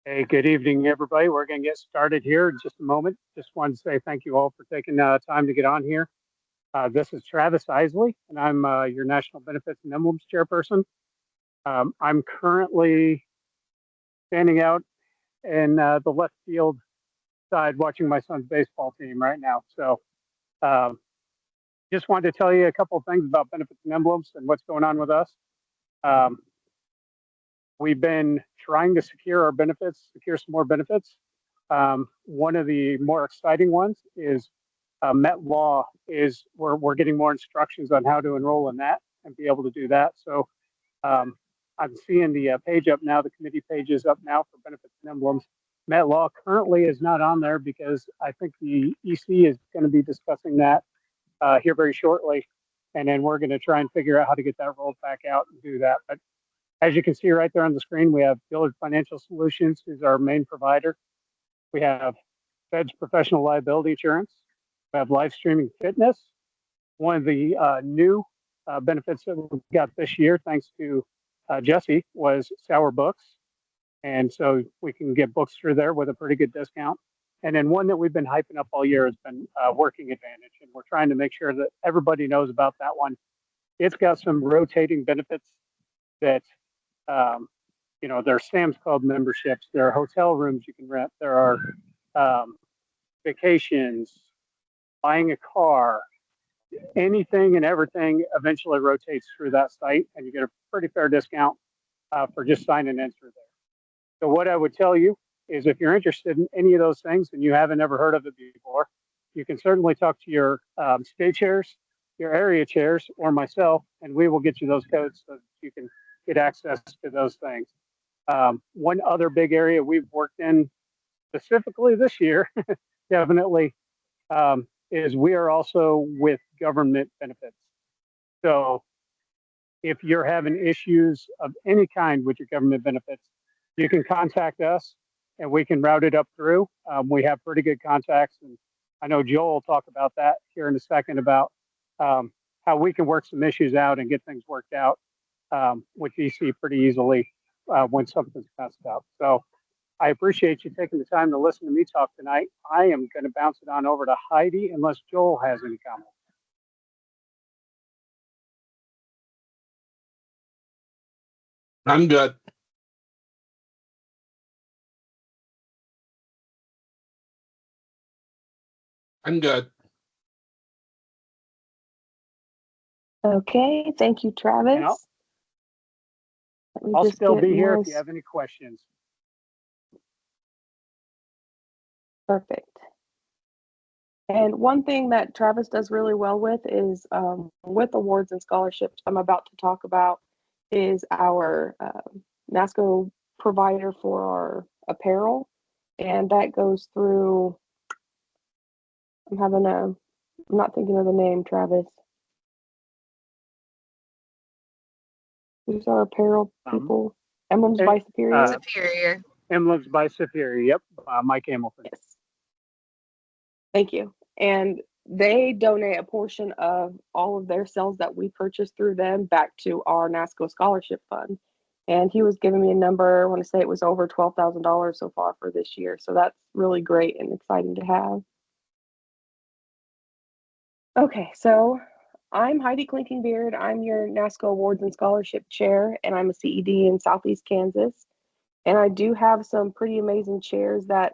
Hey, good evening, everybody. We're going to get started here in just a moment. Just wanted to say thank you all for taking time to get on here. This is Travis Isley, and I'm your National Benefits and Emblems Chairperson. I'm currently standing out in the left field side watching my son's baseball team right now. So um, just wanted to tell you a couple of things about benefits and emblems and what's going on with us. Um, we've been trying to secure our benefits, secure some more benefits. One of the more exciting ones is Met Law is we're getting more instructions on how to enroll in that and be able to do that. So um, I'm seeing the page up now. The committee page is up now for benefits and emblems. Met Law currently is not on there because I think the EC is going to be discussing that here very shortly, and then we're going to try and figure out how to get that rolled back out and do that. But as you can see right there on the screen, we have Dillard Financial Solutions, who's our main provider. We have Fed's professional liability insurance. We have live streaming fitness. One of the new benefits that we got this year, thanks to Jesse, was Sour Books. And so we can get books through there with a pretty good discount. And then one that we've been hyping up all year has been Working Advantage. And we're trying to make sure that everybody knows about that one. It's got some rotating benefits that um, there are Sam's Club memberships, there are hotel rooms you can rent, there are um, vacations, buying a car, anything and everything eventually rotates through that site, and you get a pretty fair discount for just signing in through there. So what I would tell you is if you're interested in any of those things and you haven't ever heard of it before, you can certainly talk to your state chairs, your area chairs, or myself, and we will get you those codes so that you can get access to those things. One other big area we've worked in specifically this year, definitely, is we are also with government benefits. So if you're having issues of any kind with your government benefits, you can contact us and we can route it up through. We have pretty good contacts, and I know Joel will talk about that here in a second about how we can work some issues out and get things worked out with EC pretty easily when something's messed up. So I appreciate you taking the time to listen to me talk tonight. I am going to bounce it on over to Heidi unless Joel has any comments. I'm good. I'm good. Okay, thank you, Travis. I'll still be here if you have any questions. Perfect. And one thing that Travis does really well with is with awards and scholarships I'm about to talk about is our NASCO provider for our apparel. And that goes through, I'm not thinking of the name, Travis. Who's our apparel people? Emblems by Superior. Superior. Emblems by Superior. Yep. Mike Hamilton. Yes. Thank you. And they donate a portion of all of their sales that we purchase through them back to our NASCO scholarship fund. And he was giving me a number, I want to say it was over $12,000 so far for this year. So that's really great and exciting to have. Okay, so I'm Heidi Klinkingbeard. I'm your NASCO Awards and Scholarship Chair, and I'm a CED in Southeast Kansas. And I do have some pretty amazing chairs that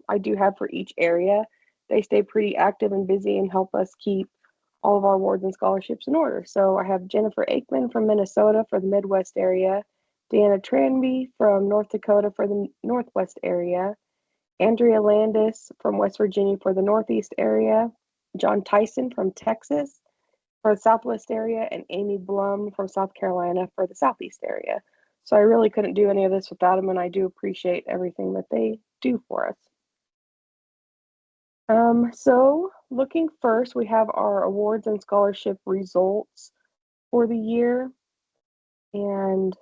I do have for each area. They stay pretty active and busy and help us keep all of our awards and scholarships in order. So I have Jennifer Aikman from Minnesota for the Midwest area, Deanna Tranby from North Dakota for the Northwest area, Andrea Landis from West Virginia for the Northeast area, John Tyson from Texas for the Southwest area, and Amy Blum from South Carolina for the Southeast area. So I really couldn't do any of this without them, and I do appreciate everything that they do for us. So looking first, we have our awards and scholarship results for the year. And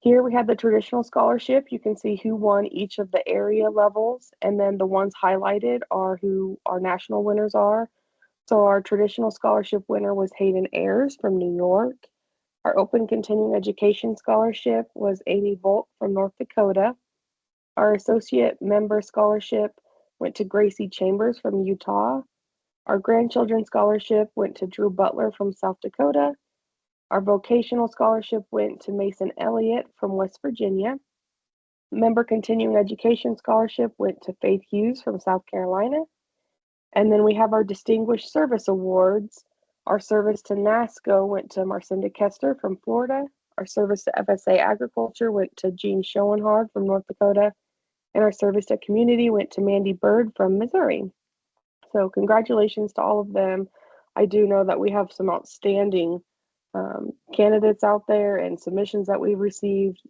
here we have the traditional scholarship. You can see who won each of the area levels, and then the ones highlighted are who our national winners are. So our traditional scholarship winner was Hayden Ayers from New York. Our open continuing education scholarship was Amy Volk from North Dakota. Our associate member scholarship went to Gracie Chambers from Utah. Our grandchildren scholarship went to Drew Butler from South Dakota. Our vocational scholarship went to Mason Elliott from West Virginia. Member continuing education scholarship went to Faith Hughes from South Carolina. And then we have our distinguished service awards. Our service to NASCO went to Marcinda Kester from Florida. Our service to FSA Agriculture went to Jean Schoenhard from North Dakota. And our service to community went to Mandy Bird from Missouri. So congratulations to all of them. I do know that we have some outstanding candidates out there and submissions that we've received.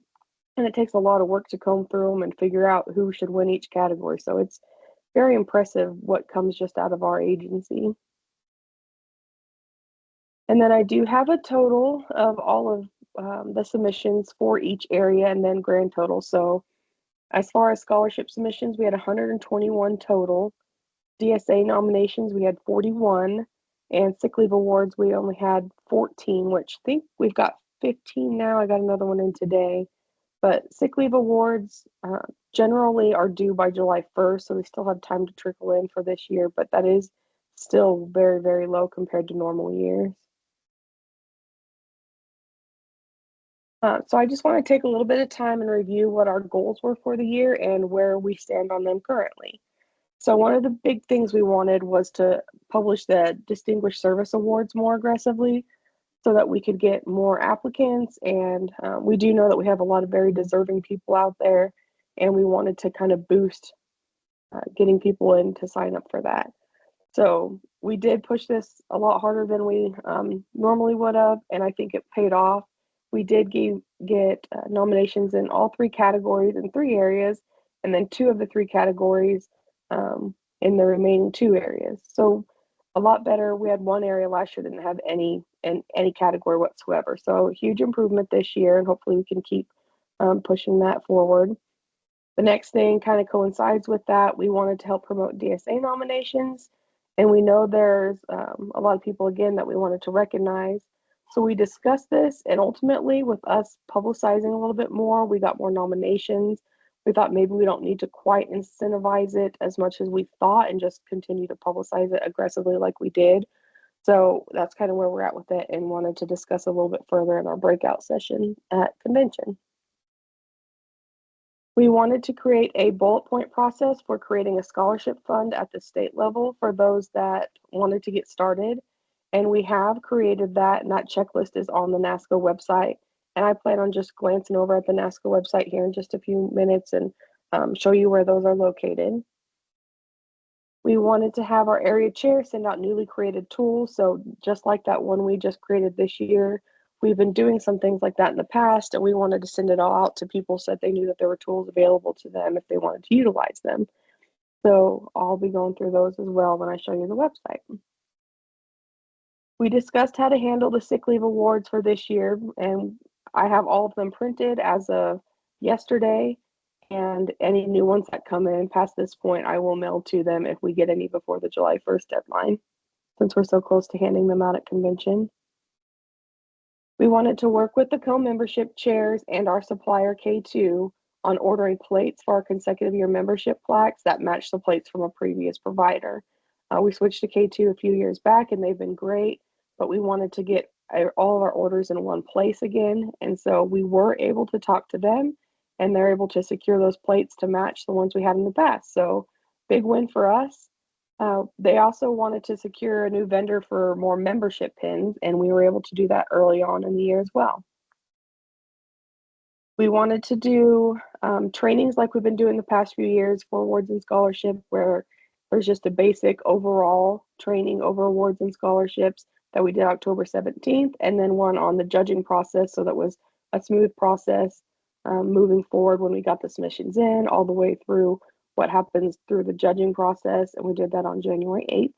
And it takes a lot of work to comb through them and figure out who should win each category. So it's very impressive what comes just out of our agency. And then I do have a total of all of the submissions for each area and then grand total. So as far as scholarship submissions, we had 121 total. DSA nominations, we had 41. And sick leave awards, we only had 14, which I think we've got 15 now. I got another one in today. But sick leave awards generally are due by July 1st, so we still have time to trickle in for this year, but that is still very, very low compared to normal years. So I just want to take a little bit of time and review what our goals were for the year and where we stand on them currently. So one of the big things we wanted was to publish the Distinguished Service Awards more aggressively so that we could get more applicants. And we do know that we have a lot of very deserving people out there, and we wanted to kind of boost getting people in to sign up for that. So we did push this a lot harder than we normally would have, and I think it paid off. We did get nominations in all 3 categories in 3 areas, and then 2 of the 3 categories in the remaining 2 areas. So a lot better. We had 1 area last year didn't have any in any category whatsoever. So huge improvement this year, and hopefully we can keep pushing that forward. The next thing kind of coincides with that. We wanted to help promote DSA nominations, and we know there's a lot of people again that we wanted to recognize. So we discussed this, and ultimately with us publicizing a little bit more, we got more nominations. We thought maybe we don't need to quite incentivize it as much as we thought and just continue to publicize it aggressively like we did. So that's kind of where we're at with it, and wanted to discuss a little bit further in our breakout session at convention. We wanted to create a bullet point process for creating a scholarship fund at the state level for those that wanted to get started. And we have created that, and that checklist is on the NASCO website. And I plan on just glancing over at the NASCO website here in just a few minutes and show you where those are located. We wanted to have our area chair send out newly created tools. So just like that one we just created this year, we've been doing some things like that in the past, and we wanted to send it all out to people so that they knew that there were tools available to them if they wanted to utilize them. So I'll be going through those as well when I show you the website. We discussed how to handle the sick leave awards for this year, and I have all of them printed as of yesterday, and any new ones that come in past this point, I will mail to them if we get any before the July 1st deadline, since we're so close to handing them out at convention. We wanted to work with the co-membership chairs and our supplier K2 on ordering plates for our consecutive year membership plaques that match the plates from a previous provider. We switched to K2 a few years back, and they've been great, but we wanted to get all of our orders in one place again. And so we were able to talk to them, and they're able to secure those plates to match the ones we had in the past. So big win for us. They also wanted to secure a new vendor for more membership pins, and we were able to do that early on in the year as well. We wanted to do trainings like we've been doing the past few years for awards and scholarship, where there's just a basic overall training over awards and scholarships that we did October 17th, and then one on the judging process. So that was a smooth process moving forward when we got the submissions in, all the way through what happens through the judging process. And we did that on January 8th.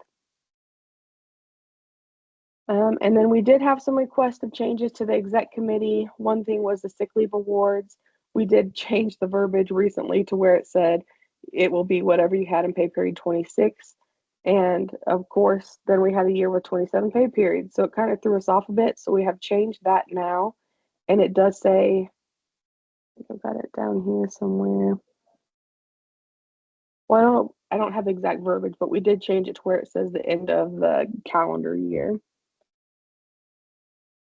And then we did have some requests of changes to the exec committee. One thing was the sick leave awards. We did change the verbiage recently to where it said it will be whatever you had in pay period 26. And of course, then we had a year with 27 pay periods. So it kind of threw us off a bit. So we have changed that now. And it does say, I think I've got it down here somewhere. Well, I don't have the exact verbiage, but we did change it to where it says the end of the calendar year.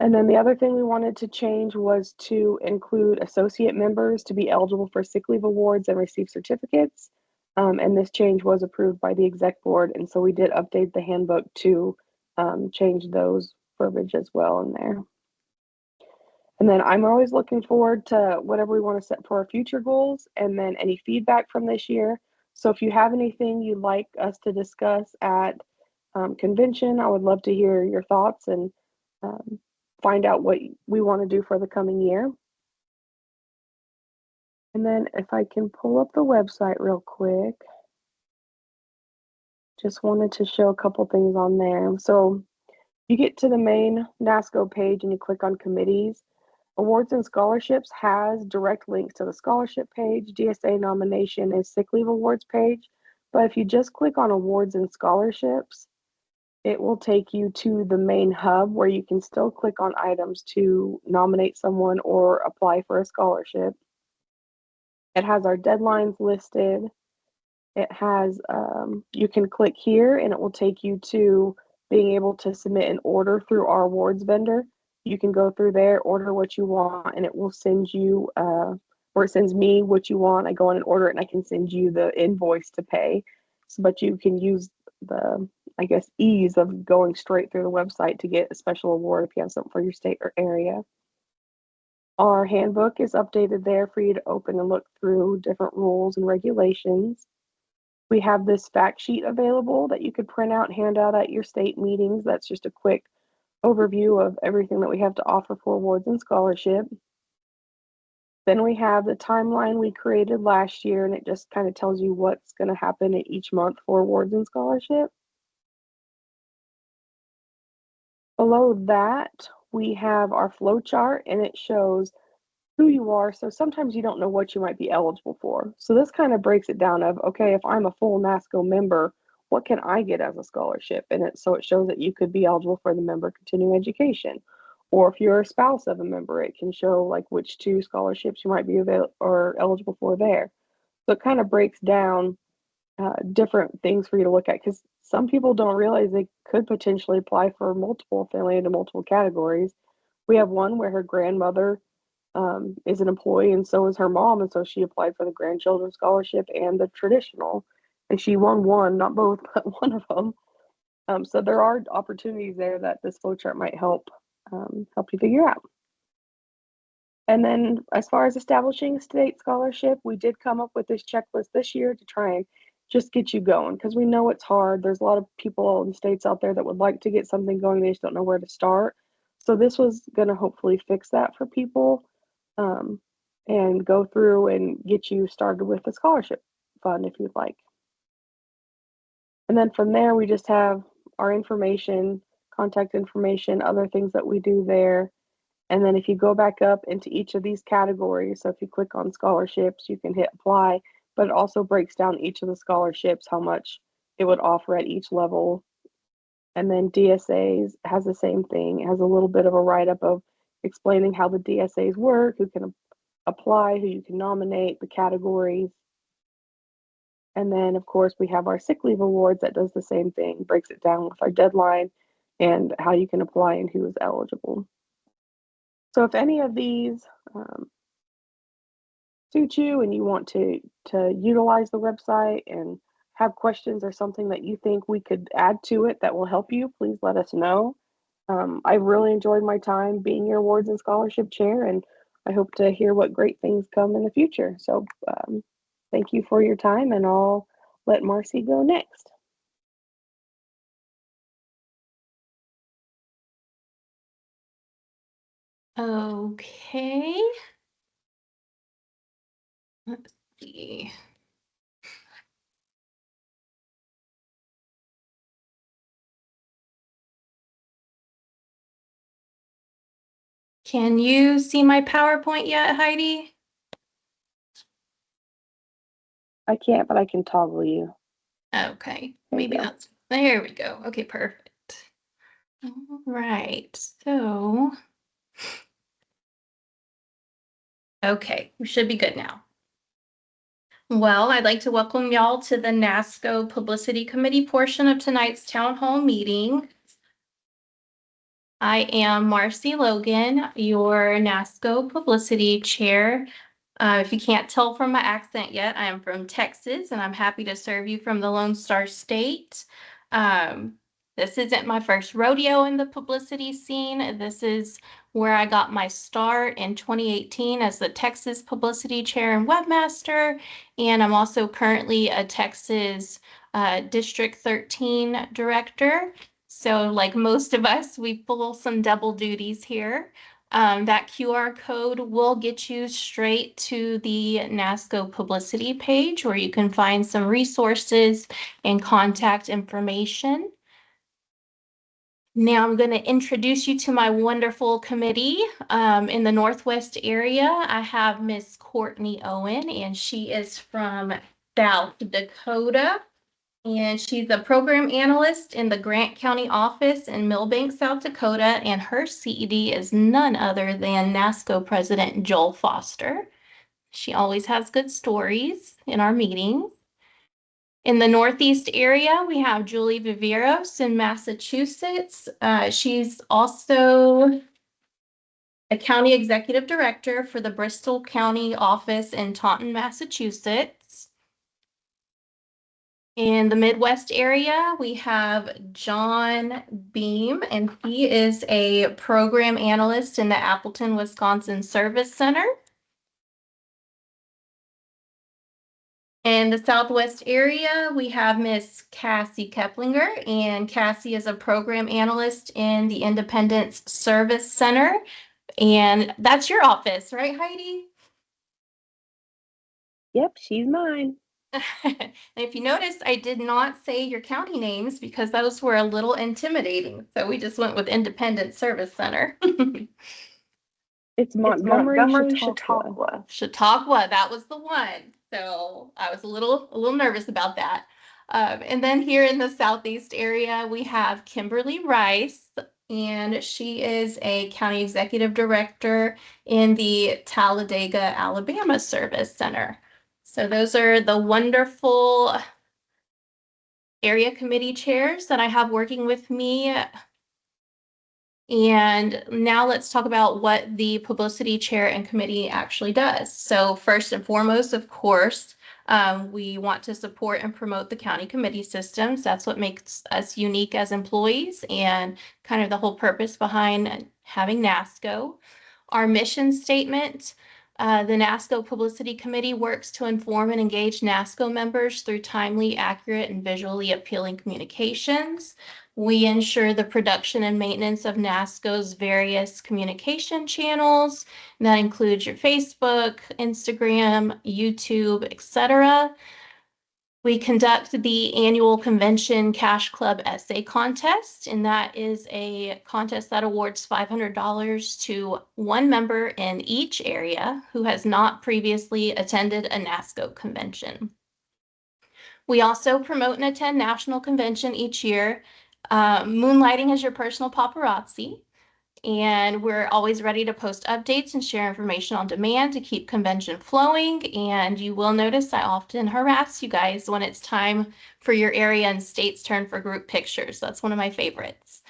And then the other thing we wanted to change was to include associate members to be eligible for sick leave awards and receive certificates. And this change was approved by the exec board. And so we did update the handbook to change those verbiage as well in there. And then I'm always looking forward to whatever we want to set for our future goals and then any feedback from this year. So if you have anything you'd like us to discuss at convention, I would love to hear your thoughts and find out what we want to do for the coming year. And then if I can pull up the website real quick, just wanted to show a couple things on there. So you get to the main NASCO page and you click on committees. Awards and scholarships has direct links to the scholarship page, DSA nomination, and sick leave awards page. But if you just click on awards and scholarships, it will take you to the main hub where you can still click on items to nominate someone or apply for a scholarship. It has our deadlines listed. It has, you can click here and it will take you to being able to submit an order through our awards vendor. You can go through there, order what you want, and it will send you, or it sends me what you want. I go in and order it and I can send you the invoice to pay. So, but you can use the, I guess, ease of going straight through the website to get a special award if you have something for your state or area. Our handbook is updated there for you to open and look through different rules and regulations. We have this fact sheet available that you could print out and hand out at your state meetings. That's just a quick overview of everything that we have to offer for awards and scholarship. Then we have the timeline we created last year, and it just kind of tells you what's going to happen in each month for awards and scholarship. Below that, we have our flow chart, and it shows who you are. So sometimes you don't know what you might be eligible for. So this kind of breaks it down of, okay, if I'm a full NASCO member, what can I get as a scholarship? And so it shows that you could be eligible for the member continuing education. Or if you're a spouse of a member, it can show like which 2 scholarships you might be eligible for there. So it kind of breaks down different things for you to look at because some people don't realize they could potentially apply for multiple family into multiple categories. We have one where her grandmother is an employee and so is her mom, and so she applied for the grandchildren scholarship and the traditional, and she won one, not both, but one of them. So there are opportunities there that this flowchart might help you figure out. And then as far as establishing state scholarship, we did come up with this checklist this year to try and just get you going because we know it's hard. There's a lot of people in states out there that would like to get something going. They just don't know where to start. So this was going to hopefully fix that for people and go through and get you started with the scholarship fund if you'd like. And then from there, we just have our information, contact information, other things that we do there. And then if you go back up into each of these categories, so if you click on scholarships, you can hit apply, but it also breaks down each of the scholarships, how much it would offer at each level. And then DSAs has the same thing. It has a little bit of a write-up of explaining how the DSAs work, who can apply, who you can nominate, the categories. And then, of course, we have our sick leave awards that does the same thing, breaks it down with our deadline and how you can apply and who is eligible. So if any of these suit you and you want to utilize the website and have questions or something that you think we could add to it that will help you, please let us know. I really enjoyed my time being your awards and scholarship chair, and I hope to hear what great things come in the future. So thank you for your time, and I'll let Marcy go next. Okay. Let's see. Can you see my PowerPoint yet, Heidi? I can't, but I can toggle you. Okay, maybe that's, there we go. Okay, perfect. All right, so, okay, we should be good now. Well, I'd like to welcome y'all to the NASCO Publicity Committee portion of tonight's town hall meeting. I am Marcy Logan, your NASCO Publicity Chair. If you can't tell from my accent yet, I am from Texas, and I'm happy to serve you from the Lone Star State. This isn't my first rodeo in the publicity scene. This is where I got my start in 2018 as the Texas Publicity Chair and Webmaster, and I'm also currently a Texas District 13 Director. So like most of us, we pull some double duties here. That QR code will get you straight to the NASCO publicity page where you can find some resources and contact information. Now I'm going to introduce you to my wonderful committee. In the Northwest area, I have Miss Courtney Owen, and she is from South Dakota. And she's a program analyst in the Grant County office in Millbank, South Dakota, and her CED is none other than NASCO President Joel Foster. She always has good stories in our meetings. In the Northeast area, we have Julie Viveros in Massachusetts. She's also a county executive director for the Bristol County office in Taunton, Massachusetts. In the Midwest area, we have John Beam, and he is a program analyst in the Appleton, Wisconsin Service Center. In the Southwest area, we have Miss Cassie Keplinger, and Cassie is a program analyst in the Independence Service Center. And that's your office, right, Heidi? Yep, she's mine. And if you notice, I did not say your county names because those were a little intimidating. So we just went with Independent Service Center. It's Montgomery, Chautauqua. Chautauqua, that was the one. So I was a little nervous about that. And then here in the Southeast area, we have Kimberly Rice, and she is a county executive director in the Talladega, Alabama Service Center. So those are the wonderful area committee chairs that I have working with me. And now let's talk about what the publicity chair and committee actually does. So first and foremost, of course, we want to support and promote the county committee systems. That's what makes us unique as employees and kind of the whole purpose behind having NASCO. Our mission statement, the NASCO Publicity Committee works to inform and engage NASCO members through timely, accurate, and visually appealing communications. We ensure the production and maintenance of NASCO's various communication channels. And that includes your Facebook, Instagram, YouTube, etc. We conduct the annual convention Cash Club Essay Contest, and that is a contest that awards $500 to one member in each area who has not previously attended a NASCO convention. We also promote and attend national convention each year, moonlighting as your personal paparazzi. And we're always ready to post updates and share information on demand to keep convention flowing. And you will notice I often harass you guys when it's time for your area and state's turn for group pictures. That's one of my favorites.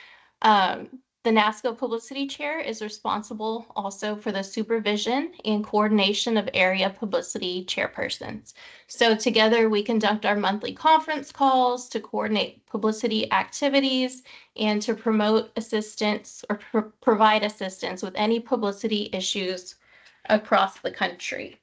The NASCO Publicity Chair is responsible also for the supervision and coordination of area publicity chairpersons. So together we conduct our monthly conference calls to coordinate publicity activities and to promote assistance or provide assistance with any publicity issues across the country.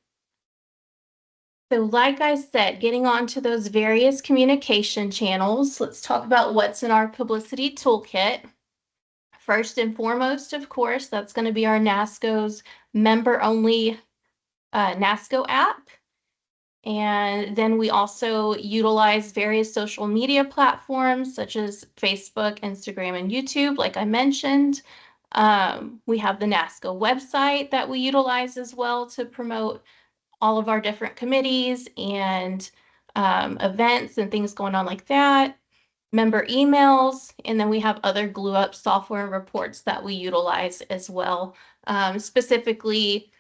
So like I said, getting on to those various communication channels, let's talk about what's in our publicity toolkit. First and foremost, of course, that's going to be our NASCO's member-only NASCO app. And then we also utilize various social media platforms such as Facebook, Instagram, and YouTube, like I mentioned. We have the NASCO website that we utilize as well to promote all of our different committees and events and things going on like that. Member emails, and then we have other glue up software and reports that we utilize as well. Specifically,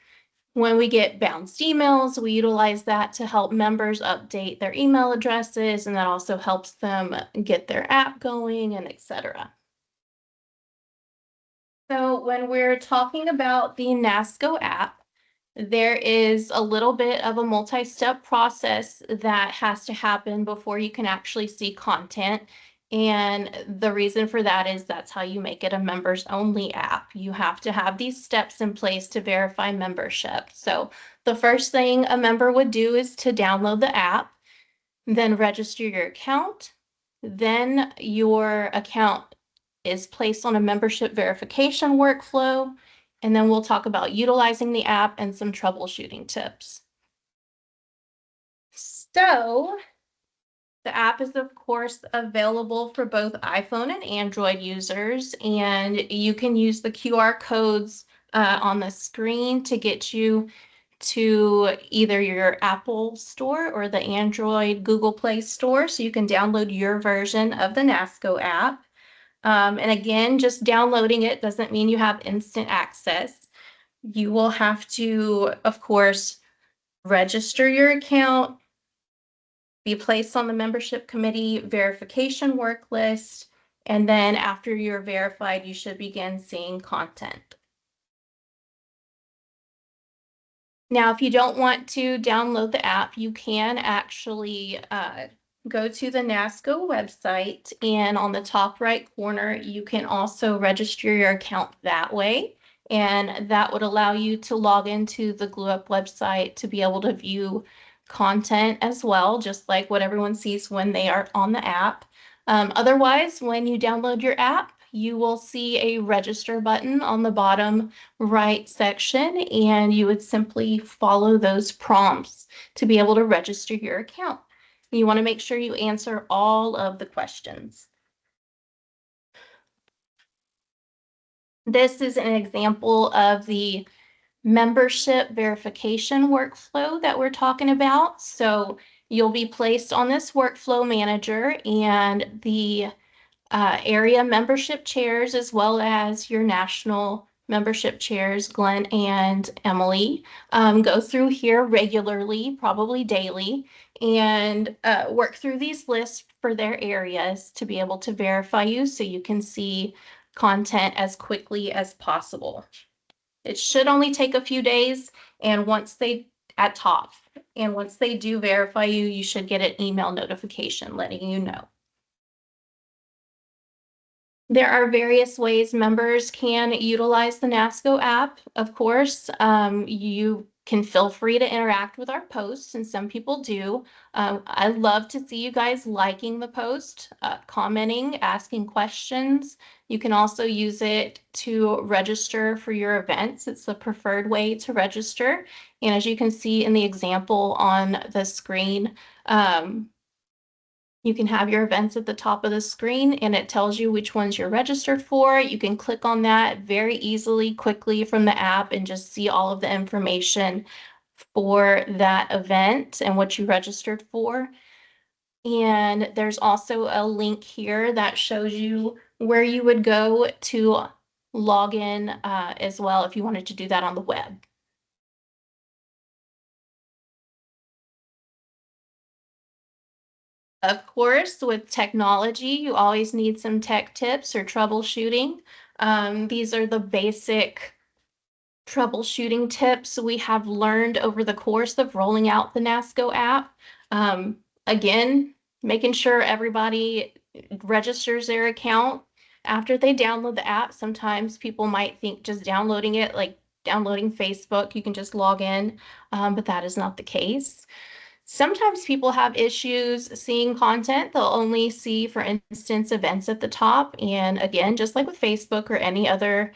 When we get bounced emails, we utilize that to help members update their email addresses, and that also helps them get their app going and etc. So when we're talking about the NASCO app, there is a little bit of a multi-step process that has to happen before you can actually see content. And the reason for that is that's how you make it a members only app. You have to have these steps in place to verify membership. So the first thing a member would do is to download the app, then register your account. Then your account is placed on a membership verification workflow. And then we'll talk about utilizing the app and some troubleshooting tips. So the app is, of course, available for both iPhone and Android users, and you can use the QR codes on the screen to get you to either your Apple Store or the Android Google Play Store, so you can download your version of the NASCO app. And again, just downloading it doesn't mean you have instant access. You will have to, of course, register your account, be placed on the membership committee verification work list, and then after you're verified, you should begin seeing content. Now, if you don't want to download the app, you can actually go to the NASCO website, and on the top right corner, you can also register your account that way. And that would allow you to log into the GlueUp website to be able to view content as well, just like what everyone sees when they are on the app. Otherwise, when you download your app, you will see a register button on the bottom right section, and you would simply follow those prompts to be able to register your account. You want to make sure you answer all of the questions. This is an example of the membership verification workflow that we're talking about. So you'll be placed on this workflow manager, and the area membership chairs, as well as your national membership chairs, Glenn and Emily, go through here regularly, probably daily, and work through these lists for their areas to be able to verify you so you can see content as quickly as possible. It should only take a few days, and once they do verify you, you should get an email notification letting you know. There are various ways members can utilize the NASCO app. Of course, you can feel free to interact with our posts, and some people do. I love to see you guys liking the post, commenting, asking questions. You can also use it to register for your events. It's the preferred way to register. And as you can see in the example on the screen, you can have your events at the top of the screen, and it tells you which ones you're registered for. You can click on that very easily, quickly from the app, and just see all of the information for that event and what you registered for. And there's also a link here that shows you where you would go to log in as well if you wanted to do that on the web. Of course, with technology, you always need some tech tips or troubleshooting. These are the basic troubleshooting tips we have learned over the course of rolling out the NASCO app. Again, making sure everybody registers their account after they download the app. Sometimes people might think just downloading it, like downloading Facebook, you can just log in, but that is not the case. Sometimes people have issues seeing content. They'll only see, for instance, events at the top. And again, just like with Facebook or any other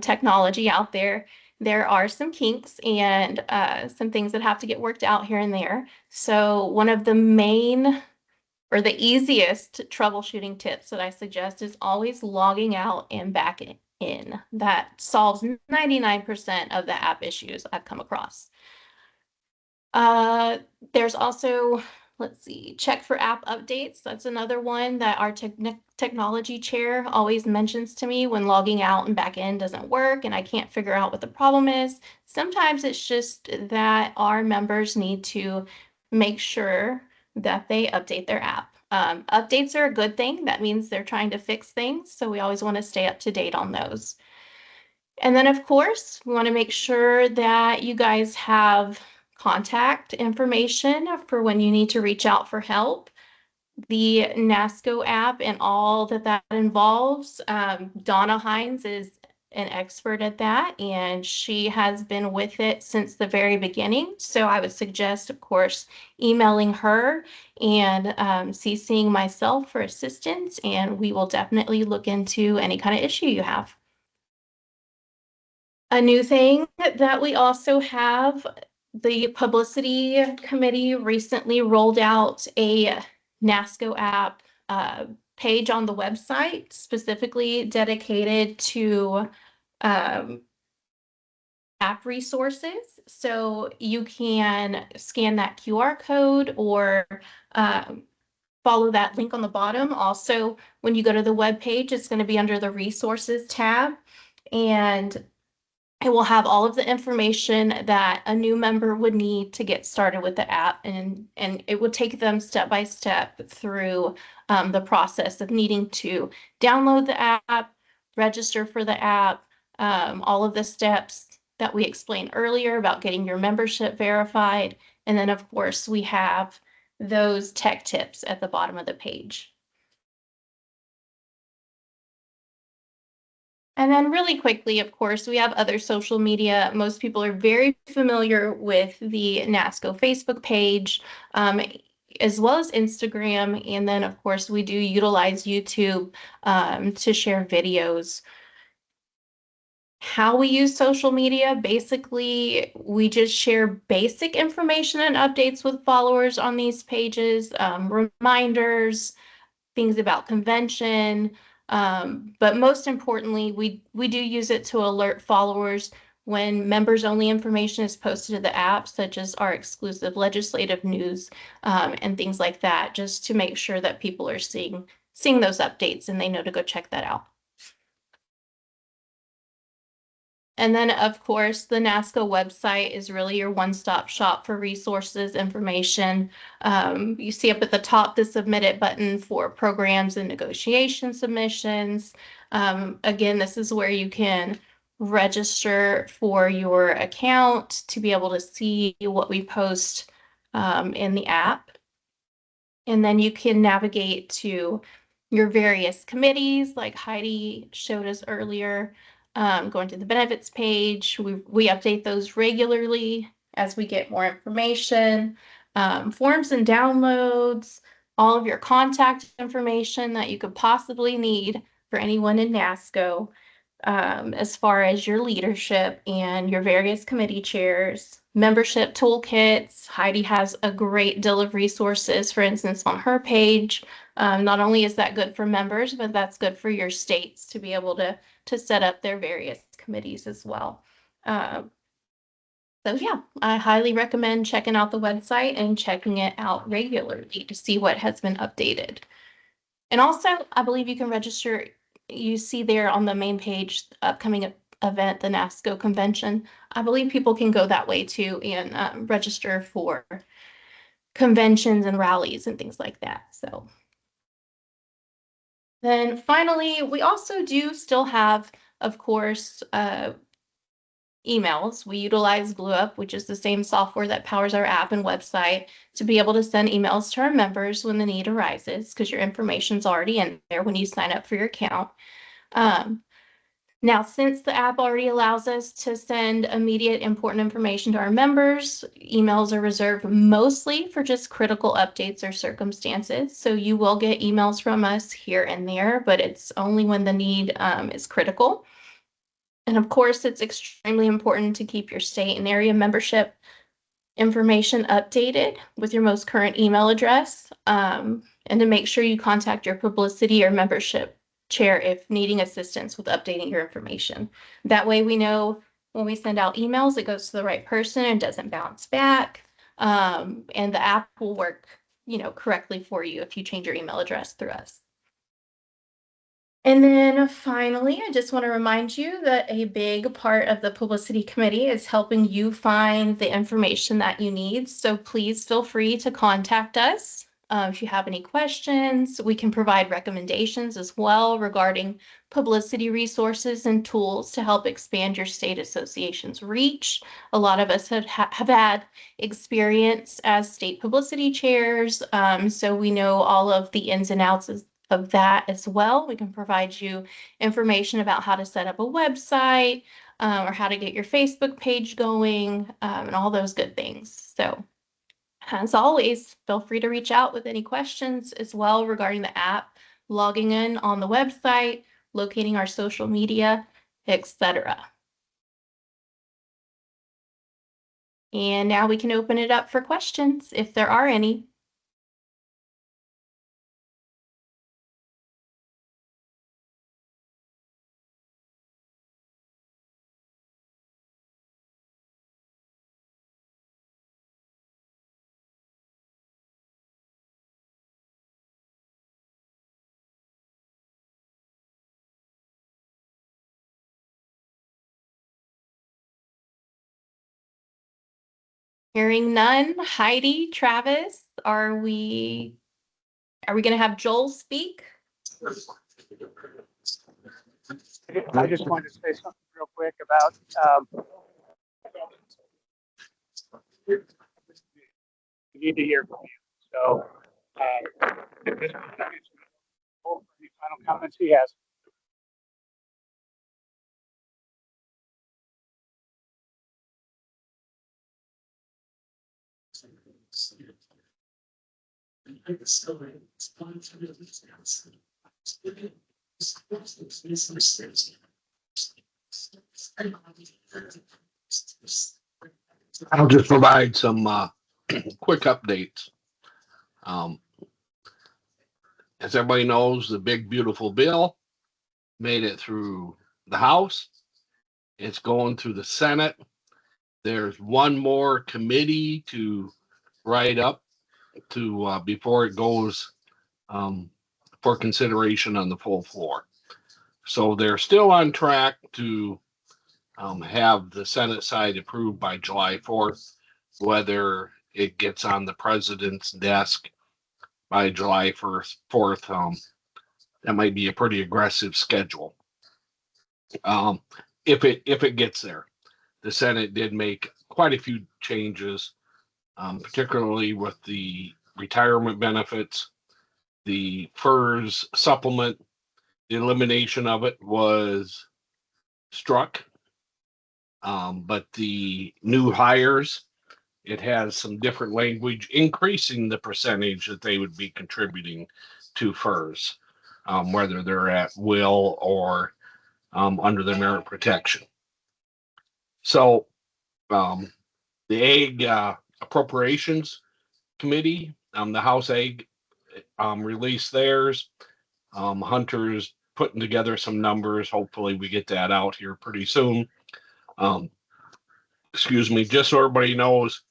technology out there, there are some kinks and some things that have to get worked out here and there. So one of the main or the easiest troubleshooting tips that I suggest is always logging out and back in. That solves 99% of the app issues I've come across. There's also let's see, check for app updates. That's another one that our technology chair always mentions to me when logging out and back in doesn't work and I can't figure out what the problem is. Sometimes it's just that our members need to make sure that they update their app. Updates are a good thing. That means they're trying to fix things. So we always want to stay up to date on those. And then, of course, we want to make sure that you guys have contact information for when you need to reach out for help. The NASCO app and all that involves. Donna Hines is an expert at that, and she has been with it since the very beginning. So I would suggest, of course, emailing her and CCing myself for assistance, and we will definitely look into any kind of issue you have. A new thing that we also have, the Publicity Committee recently rolled out a NASCO app page on the website specifically dedicated to app resources. So you can scan that QR code or follow that link on the bottom. Also, when you go to the web page, it's going to be under the resources tab, and it will have all of the information that a new member would need to get started with the app, and it would take them step by step through the process of needing to download the app, register for the app, all of the steps that we explained earlier about getting your membership verified. And then, of course, we have those tech tips at the bottom of the page. And then really quickly, of course, we have other social media. Most people are very familiar with the NASCO Facebook page, as well as Instagram. And then, of course, we do utilize YouTube to share videos. How we use social media, basically, we just share basic information and updates with followers on these pages, reminders, things about convention, but most importantly, we do use it to alert followers when members only information is posted to the app, such as our exclusive legislative news and things like that, just to make sure that people are seeing those updates and they know to go check that out. And then, of course, the NASCO website is really your one-stop shop for resources, information. You see up at the top the Submit It button for programs and negotiation submissions. Again, this is where you can register for your account to be able to see what we post in the app. And then you can navigate to your various committees, like Heidi showed us earlier. Going to the benefits page, we update those regularly as we get more information, forms and downloads, all of your contact information that you could possibly need for anyone in NASCO, as far as your leadership and your various committee chairs, membership toolkits. Heidi has a great deal of resources, for instance, on her page. Not only is that good for members, but that's good for your states to be able to set up their various committees as well. So yeah, I highly recommend checking out the website and checking it out regularly to see what has been updated. And also, I believe you can register. You see there on the main page, upcoming event, the NASCO convention. I believe people can go that way too and register for conventions and rallies and things like that. So then finally, we also do still have, of course, emails. We utilize GlueUp, which is the same software that powers our app and website, to be able to send emails to our members when the need arises, because your information's already in there when you sign up for your account. Now, since the app already allows us to send immediate important information to our members, emails are reserved mostly for just critical updates or circumstances. So you will get emails from us here and there, but it's only when the need is critical. And of course, it's extremely important to keep your state and area membership information updated with your most current email address, and to make sure you contact your publicity or membership chair if needing assistance with updating your information. That way we know when we send out emails, it goes to the right person and doesn't bounce back. And the app will work correctly for you if you change your email address through us. And then finally, I just want to remind you that a big part of the Publicity Committee is helping you find the information that you need. So please feel free to contact us. If you have any questions, we can provide recommendations as well regarding publicity resources and tools to help expand your state association's reach. A lot of us have had experience as state publicity chairs, so we know all of the ins and outs of that as well. We can provide you information about how to set up a website or how to get your Facebook page going and all those good things. So as always, feel free to reach out with any questions as well regarding the app, logging in on the website, locating our social media, etc. And now we can open it up for questions if there are any. Hearing none, Heidi, Travis, are we going to have Joel speak? I just wanted to say something real quick about we need to hear from you. So, if this any final comments he has. I'll just provide some quick updates. As everybody knows, the big beautiful bill made it through the House. It's going through the Senate. There's one more committee to write up to before it goes for consideration on the full floor. So they're still on track to have the Senate side approved by July 4th. Whether it gets on the president's desk by July 4th, that might be a pretty aggressive schedule. If it gets there, the Senate did make quite a few changes, particularly with the retirement benefits, the FERS supplement. The elimination of it was struck, but the new hires, it has some different language increasing the percentage that they would be contributing to FERS, whether they're at will or under the merit protection. So the Ag Appropriations Committee, the House Ag released theirs. Hunter's putting together some numbers. Hopefully we get that out here pretty soon. Excuse me, just so everybody knows,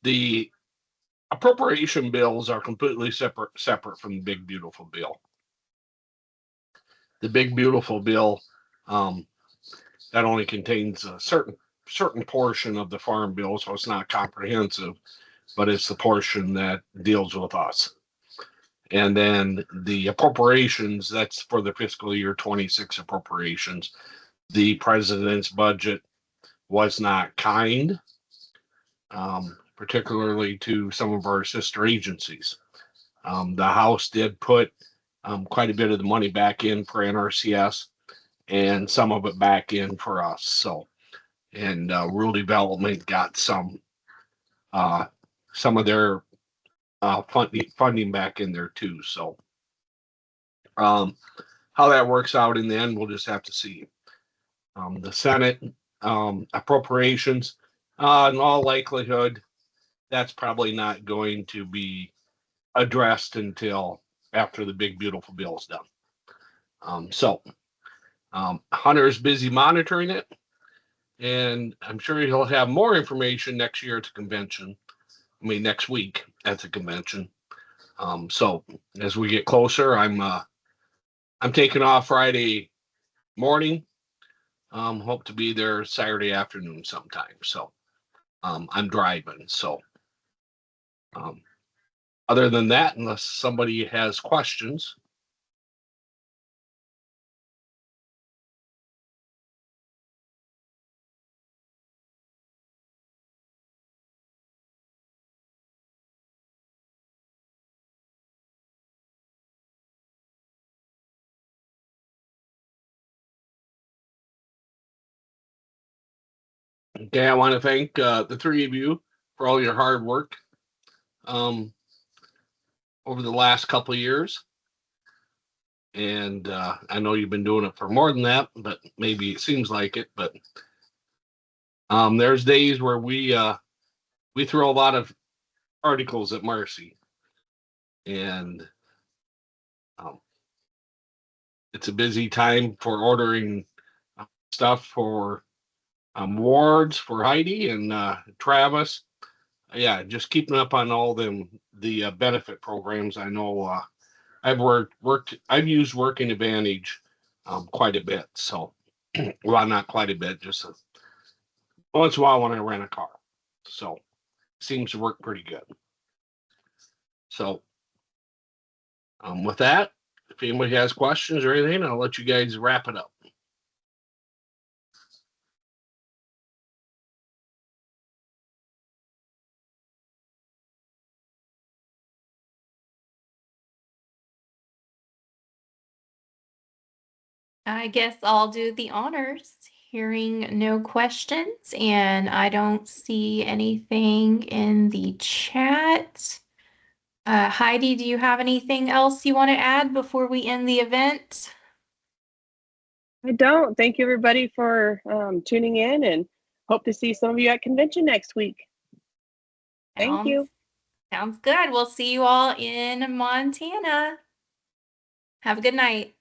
the appropriation bills are completely separate from the big beautiful bill. The big beautiful bill that only contains a certain portion of the farm bill, so it's not comprehensive, but it's the portion that deals with us. And then the appropriations, that's for the fiscal year 26 appropriations. The president's budget was not kind, particularly to some of our sister agencies. The House did put quite a bit of the money back in for NRCS and some of it back in for us. So, and rural development got some of their funding back in there too. So how that works out in the end, we'll just have to see. The Senate appropriations, in all likelihood, that's probably not going to be addressed until after the big beautiful bill is done. So Hunter's busy monitoring it, and I'm sure he'll have more information next year at the convention. I mean, next week at the convention. So as we get closer, I'm taking off Friday morning. Hope to be there Saturday afternoon sometime. So I'm driving. So other than that, unless somebody has questions. Okay, I want to thank the three of you for all your hard work over the last couple of years. And I know you've been doing it for more than that, but maybe it seems like it. But there's days where we throw a lot of articles at Marcy, and it's a busy time for ordering stuff for wards for Heidi and Travis. Yeah, just keeping up on all the benefit programs. I know I've used Working Advantage quite a bit. So, well, not quite a bit, just once in a while when I rent a car. So, seems to work pretty good. So, with that, if anybody has questions or anything, I'll let you guys wrap it up. I guess I'll do the honors. Hearing no questions, and I don't see anything in the chat. Heidi, do you have anything else you want to add before we end the event? I don't. Thank you, everybody, for tuning in, and hope to see some of you at convention next week. Thank you. Sounds good. We'll see you all in Montana. Have a good night.